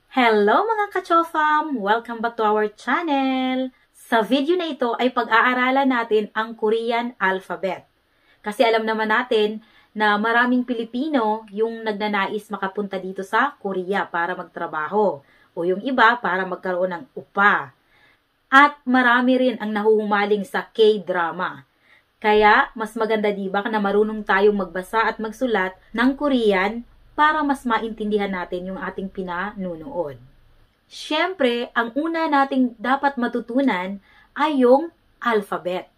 Hello mga ka-chofam! Welcome back to our channel! Sa video na ito ay pag-aaralan natin ang Korean alphabet. Kasi alam naman natin na maraming Pilipino yung nagnanais makapunta dito sa Korea para magtrabaho o yung iba para magkaroon ng upa. At marami rin ang nahuhumaling sa K-drama. Kaya mas maganda diba na marunong tayong magbasa at magsulat ng Korean para mas maintindihan natin yung ating pinanunood. Siyempre, ang una nating dapat matutunan ay yung alphabet,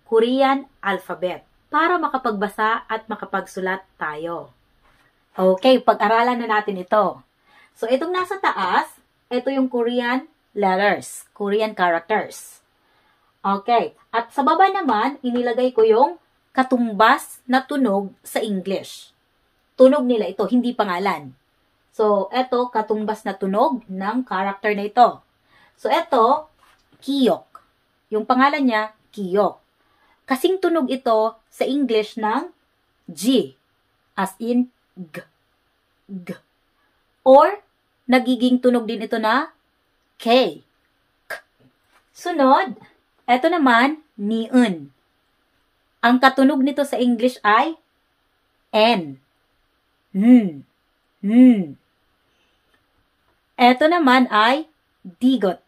Korean alphabet, para makapagbasa at makapagsulat tayo. Okay, pag-aralan na natin ito. So, itong nasa taas, ito yung Korean letters, Korean characters. Okay, at sa baba naman, inilagay ko yung katumbas na tunog sa English. Tunog nila ito, hindi pangalan. So, ito, katumbas na tunog ng character na ito. So, ito, Kiyok. Yung pangalan niya, Kiyok. Kasing tunog ito sa English ng G, as in G. G. Or, nagiging tunog din ito na K. K. Sunod, ito naman, Niun. Ang katunog nito sa English ay N. Ito naman ay digot.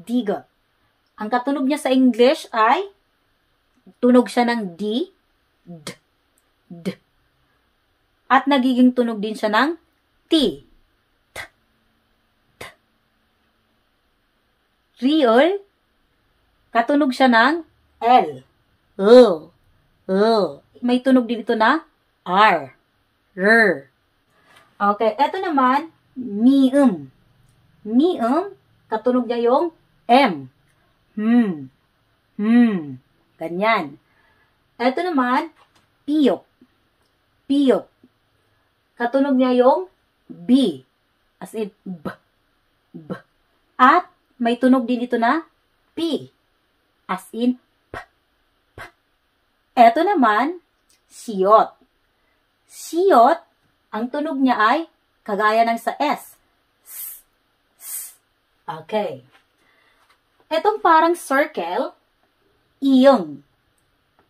Digot. Ang katunog niya sa English ay tunog siya ng D, D, D. At nagiging tunog din siya ng T, T, T. Real, katunog siya ng L, L, L. May tunog din ito na R, R. Okay, eto naman, Mium. Mium, katunog niya yung M. Ganyan. Eto naman, Piyok. Piyok. Katunog niya yung B. As in, B. B. At may tunog din ito na P. As in, P. P. Eto naman, Siyot. Siyot, ang tunog niya ay kagaya ng sa S. S. S. Okay. Etong parang circle, iyong.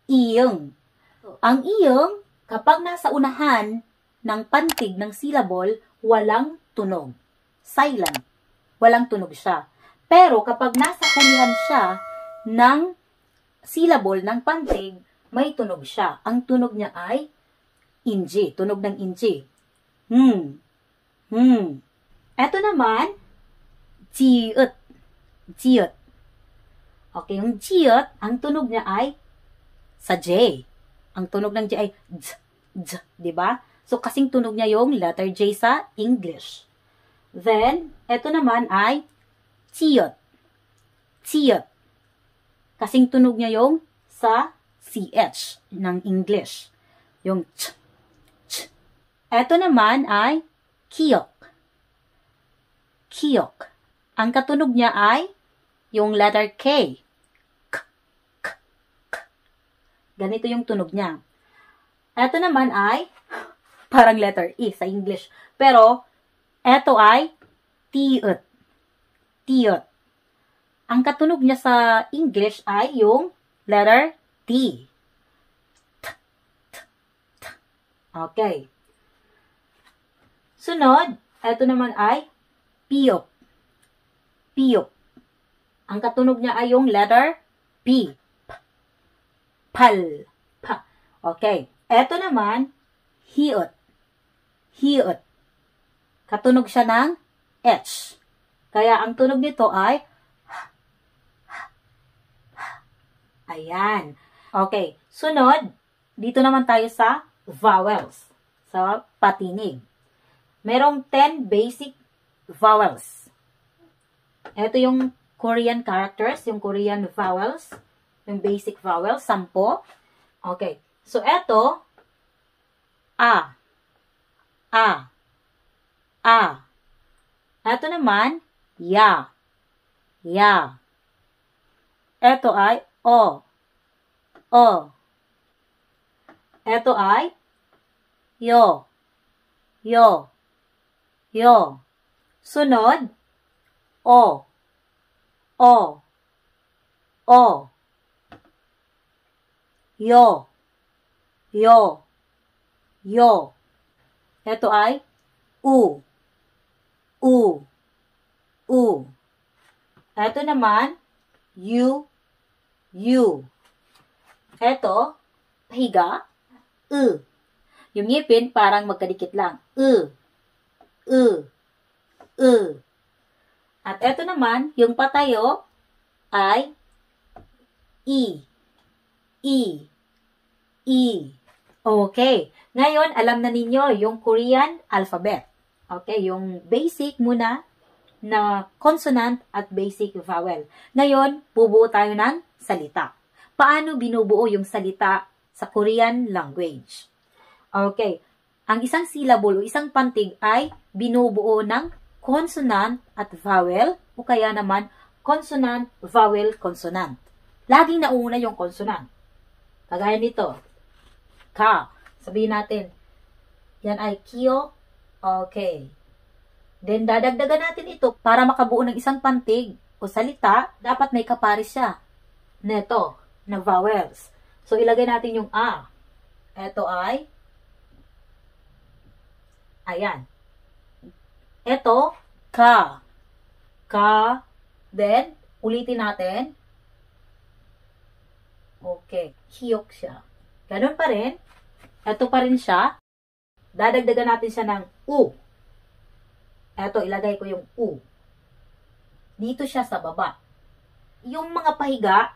Iyong. Ang iyong, kapag nasa unahan ng pantig ng syllable, walang tunog. Silent. Walang tunog siya. Pero kapag nasa hulihan siya ng syllable ng pantig, may tunog siya. Ang tunog niya ay inji, tunog ng inji. Ito naman, jiut. Jiut. Okay, yung jiut, ang tunog niya ay sa J. Ang tunog ng J ay j, j, di ba? So, kasing tunog niya yung letter J sa English. Then, ito naman ay jiut. Jiut. Kasing tunog niya yung sa CH ng English. Yung ch. Ito naman ay Kiyok. Kiyok. Ang katunog niya ay yung letter K. K, K, K. Ganito yung tunog niya. Ito naman ay parang letter E sa English. Pero, ito ay tiut. Tiut. Ang katunog niya sa English ay yung letter T. T, T, T. Okay. Sunod, ito naman ay piyok. Piyok. Ang katunog niya ay yung letter P. P. Pal. Pa. Okay. Ito naman, hiot. Hiot. Katunog siya ng H. Kaya ang tunog nito ay ayan. Okay. Sunod, dito naman tayo sa vowels. Sa patinig. Merong 10 basic vowels. Ito yung Korean characters, yung Korean vowels, yung basic vowels, 10. Okay. So, ito, A. A. A. Ito naman, Ya. Ya. Ito ay O. O. Ito ay Yo. Yo. Yo. Sunod, O. O. O. Yo. Yo. Yo. Ito ay U. U. U. Ito naman, U. U. Ito, pahiga, Yung ngipin parang magkadikit lang. At ito naman, yung patayo ay I. I. I. Okay. Ngayon, alam na ninyo yung Korean alphabet. Okay, yung basic muna na consonant at basic vowel. Ngayon, bubuo tayo ng salita. Paano binubuo yung salita sa Korean language? Okay. Ang isang syllable o isang pantig ay binubuo ng consonant at vowel o kaya naman consonant, vowel, consonant. Laging nauna yung consonant. Kagaya nito. Ka. Sabihin natin. Yan ay kyo. Okay. Then, dadagdagan natin ito para makabuo ng isang pantig o salita, dapat may kapares siya. Neto, na vowels. So, ilagay natin yung A. Ito ay ayan. Ito, ka. Ka. Then, ulitin natin. Okay. Hiyok siya. Ganun pa rin. Ito pa rin siya. Dadagdagan natin siya ng U. Eto, ilagay ko yung U. Dito siya sa baba. Yung mga pahiga,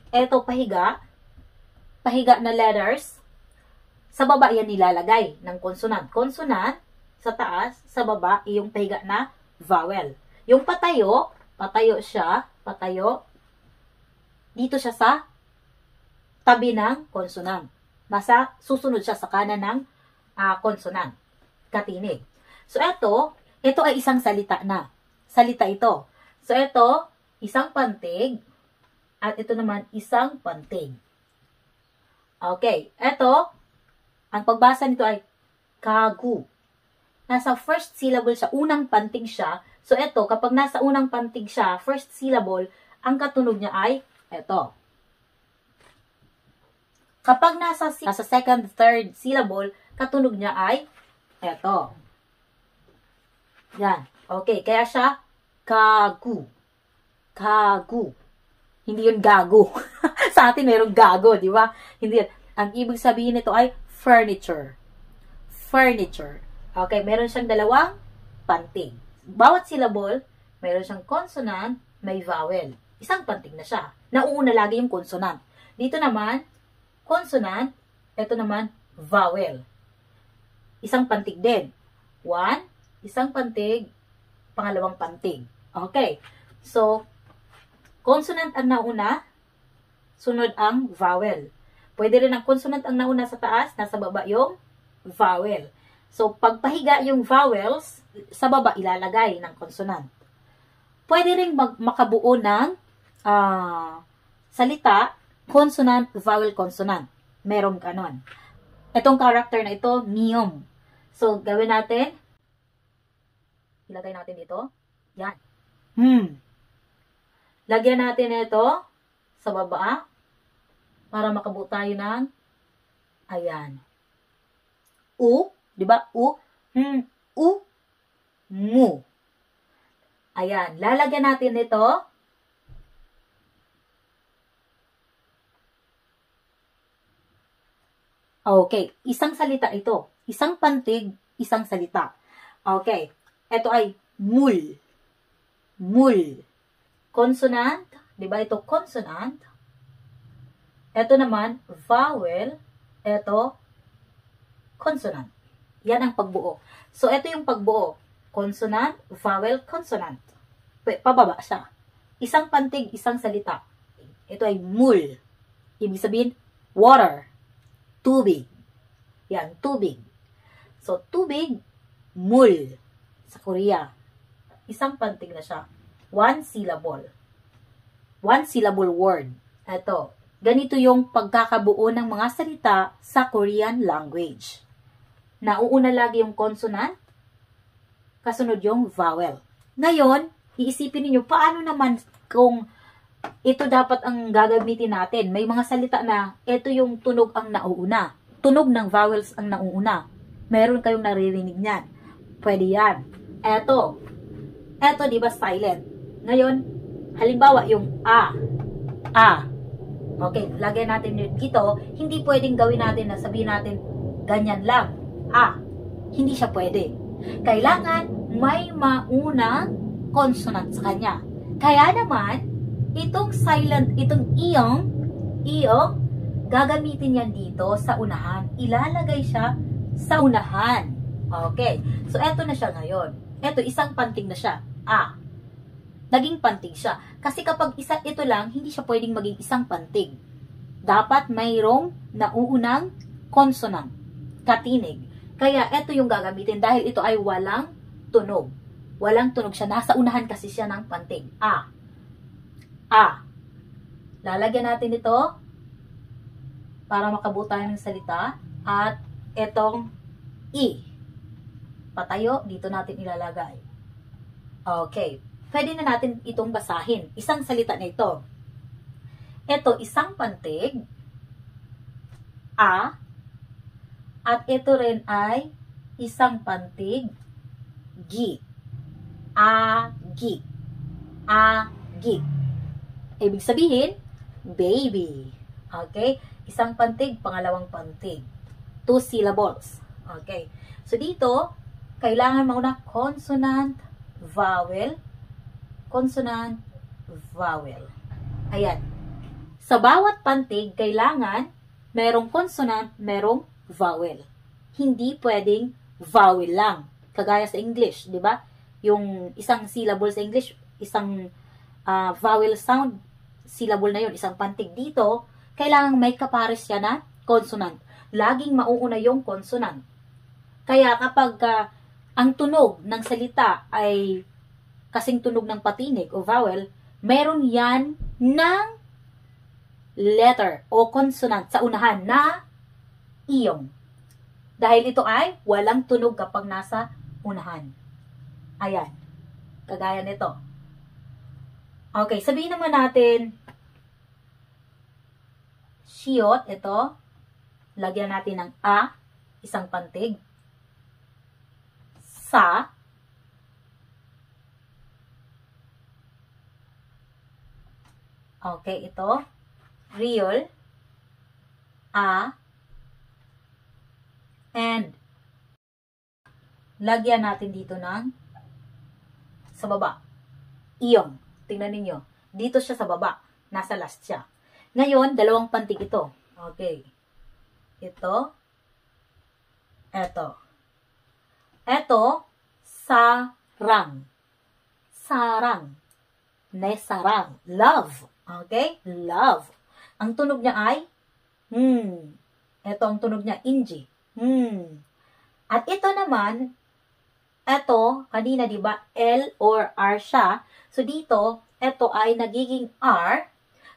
eto pahiga na letters, sa baba yan nilalagay ng consonant. Consonant, sa taas, sa baba, yung pahiga na vowel. Yung patayo, patayo siya, patayo, dito siya sa tabi ng consonant. Nasa, susunod siya sa kanan ng consonant. Katinig. So, ito ay isang salita na. Salita ito. So, ito, isang pantig. At ito naman, isang pantig. Okay. Ito, ang pagbasa nito ay kagu. Nasa first syllable siya. Unang pantig siya. So, ito, kapag nasa unang pantig siya, first syllable, ang katunog niya ay ito. Kapag nasa second, third syllable, katunog niya ay ito. Yan. Okay. Kaya siya, kagu. Kagu. Hindi yun gago. Sa atin, mayroong gago, di ba? Hindi yun. Ang ibig sabihin nito ay furniture. Furniture. Okay. Meron siyang dalawang pantig. Bawat syllable, meron siyang consonant, may vowel. Isang pantig na siya. Nauuna lagi yung consonant. Dito naman, consonant, ito naman, vowel. Isang pantig din. One, isang pantig, pangalawang pantig. Okay. So, consonant ang nauna, sunod ang vowel. Pwede rin ang consonant ang nauna sa taas, nasa baba yung vowel. So, pagpahiga yung vowels, sa baba ilalagay ng consonant. Pwede rin makabuo ng salita, consonant, vowel, consonant. Merong ganon. Itong character na ito, miyom. So, gawin natin. Ilagay natin dito. Yan. Lagyan natin ito sa baba para makabuo tayo ng ayan. U, di ba? U, u, mu. Ayan. Lalagyan natin ito. Okay. Isang salita ito. Isang pantig, isang salita. Okay. Ito ay mul. Mul. Consonant. Diba ito consonant? Ito naman, vowel. Ito, consonant. Yan ang pagbuo. So, ito yung pagbuo. Consonant, vowel, consonant. Pababa siya. Isang pantig, isang salita. Ito ay mul. Ibig sabihin, water. Tubig. Yan, tubig. So, tubig, mul. Sa Korea. Isang pantig na siya. One syllable. One syllable word. Ito. Ganito yung pagkakabuo ng mga salita sa Korean language. Nauuna lagi yung consonant, kasunod yung vowel. Ngayon, iisipin niyo paano naman kung ito dapat ang gagamitin natin. May mga salita na ito yung tunog ang nauuna. Tunog ng vowels ang nauuna. Meron kayong naririnig niyan. Pwede yan. Eto, di ba silent? Ngayon, halimbawa yung a. Okay, lagyan natin dito. Hindi pwedeng gawin natin na sabihin natin ganyan lang. Hindi siya pwede. Kailangan may maunang consonant sa kanya. Kaya naman, itong silent, itong iyong, gagamitin yan dito sa unahan. Ilalagay siya sa unahan. Okay. So, eto na siya ngayon. Eto, isang panting na siya. Naging pantig siya. Kasi kapag isa ito lang, hindi siya pwedeng maging isang pantig. Dapat mayroong nauunang consonant, katinig. Kaya ito yung gagamitin dahil ito ay walang tunog. Walang tunog siya. Nasa unahan kasi siya ng pantig. Lalagyan natin ito para makabuo tayo ng salita. At itong i. Patayo, dito natin ilalagay. Okay. Pwede na natin itong basahin. Isang salita na ito. Ito, isang pantig. At ito rin ay isang pantig. Gi. Gi. Ibig sabihin, baby. Okay? Isang pantig, pangalawang pantig. 2 syllables. Okay. So, dito, kailangan mauna consonant, vowel, consonant, vowel. Ayan. Sa bawat pantig, kailangan merong consonant, merong vowel. Hindi pwedeng vowel lang. Kagaya sa English, di ba? Yung isang syllable sa English, isang vowel sound, syllable na yun, isang pantig. Dito, kailangan may kapares siya na consonant. Laging mauuna yung consonant. Kaya kapag ang tunog ng salita ay kasing tunog ng patinig o vowel, meron yan ng letter o consonant sa unahan na iyong. Dahil ito ay walang tunog kapag nasa unahan. Ayan. Kagaya nito. Okay, sabihin naman natin, siyot, ito. Lagyan natin ng isang pantig. Sa. Okay, ito. Real. And lagyan natin dito ng sa baba. Iyong. Tingnan ninyo. Dito siya sa baba. Nasa last siya. Ngayon, dalawang pantig ito. Okay. Ito. Ito. Ito, sarang. Sarang. Nesarang. Love. Okay? Love. Ang tunog niya ay Ito ang tunog niya, inji. At ito naman, ito, kanina diba, L or R siya. So dito, ito ay nagiging R.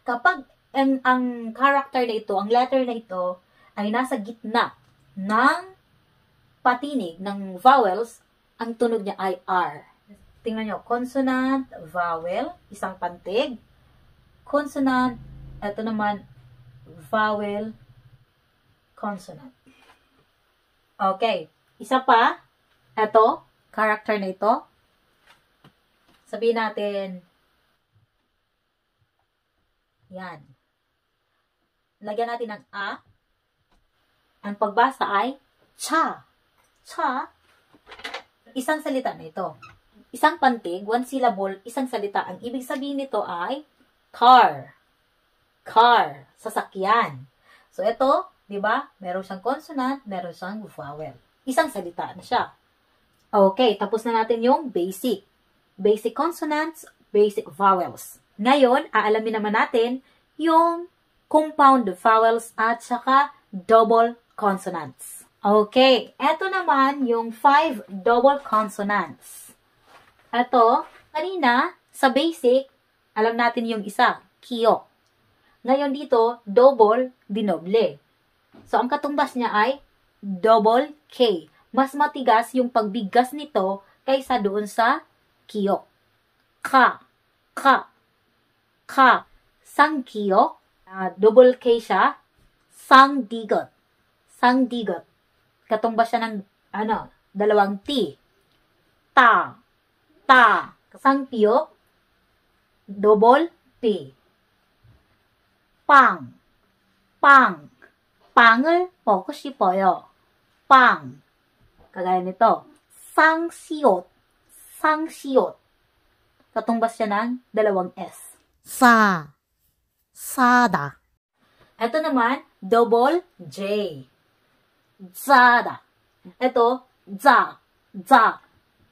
Kapag ang character na ito, ang letter na ito, ay nasa gitna ng patinig, ng vowels, ang tunog niya ay R. Tingnan nyo, consonant, vowel, isang pantig. Consonant, ito naman, vowel, consonant. Okay. Isa pa, ito, character na ito. Sabihin natin, yan. Lagyan natin ng A. Ang pagbasa ay cha. Cha. Isang salita na ito. Isang pantig, one syllable, isang salita. Ang ibig sabihin nito ay car. Car. Sasakyan. So, ito, di ba? Meron siyang consonant, meron siyang vowel. Isang salita na siya. Okay, tapos na natin yung basic. Basic consonants, basic vowels. Ngayon, aalamin naman natin yung compound vowels at saka double consonants. Okay, eto naman yung 5 double consonants. Eto, kanina, sa basic, alam natin yung isa, kiyo. Ngayon dito, double, dinoble. So, ang katumbas niya ay double K. Mas matigas yung pagbigas nito kaysa doon sa kiyo. ka, ka, ka. Sangkiyo, double K siya, sangdigot, sangdigot. Katumbas siya ng, dalawang T. Ta, ta. Sangpiyo, double P. 빵, 빵. 빵을 먹고 싶어요. 빵. Kagaya nito. 쌍시옷, 쌍시옷. Katumbas siya ng dalawang S. 사다. Ito naman, double J. Zada. Ito, za, za.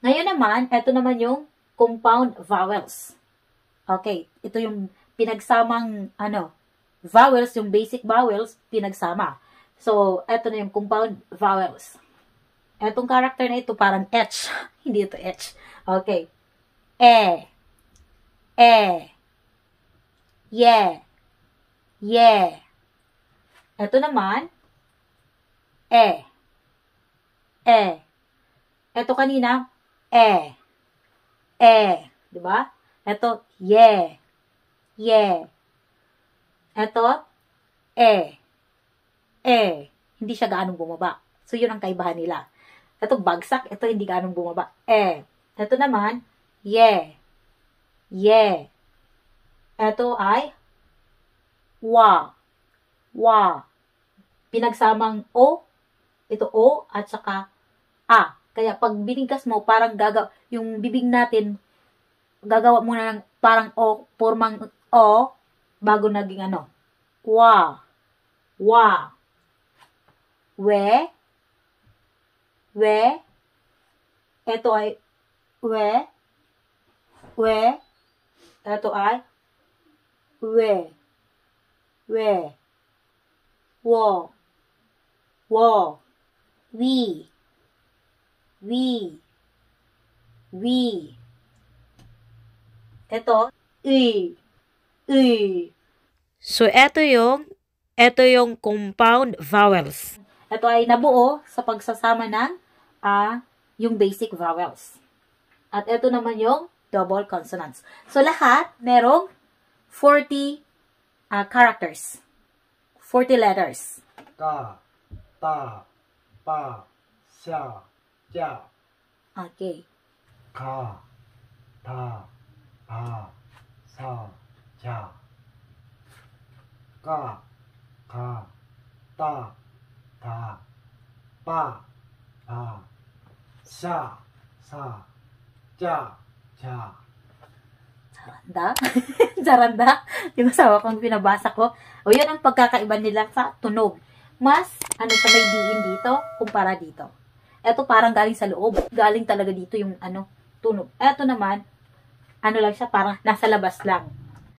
Ngayon naman, ito naman yung compound vowels. Okay, ito yung pinagsamang, vowels, yung basic vowels, pinagsama. So, ito na yung compound vowels. Etong character na ito parang H. Hindi ito H. Okay. E. Ye. Ito naman, E. Ito kanina, E. Diba? Ito, ye. Ito, hindi siya gaanong bumaba. So, yun ang kaibahan nila. Ito, bagsak. Ito, hindi gaanong bumaba. Ito naman, ye. Ito ay, wa. Pinagsamang O. Ito, O, at saka A. Kaya, pag binigkas mo, parang yung bibig natin, gagawa muna ng parang O, formang O, bago naging wa. We. Ito ay we. Ito ay we. Wo. We. Ito, So, ito yung compound vowels. Ito ay nabuo sa pagsasama ng yung basic vowels. At ito naman yung double consonants. So, lahat merong 40 characters. 40 letters. Ka, ta, pa, sya, ja. Okay. Ka, ta, pa, sa, ja. Ka, ta, pa, sya, sa, ja. Zaranda? Zaranda? Yung asawa kong pinabasa ko. O yun ang pagkakaiba nila sa tunog. Mas, sa may diin dito, kumpara dito. Ito parang galing sa loob. Galing talaga dito yung tunog. Ito naman, lang siya, parang nasa labas lang.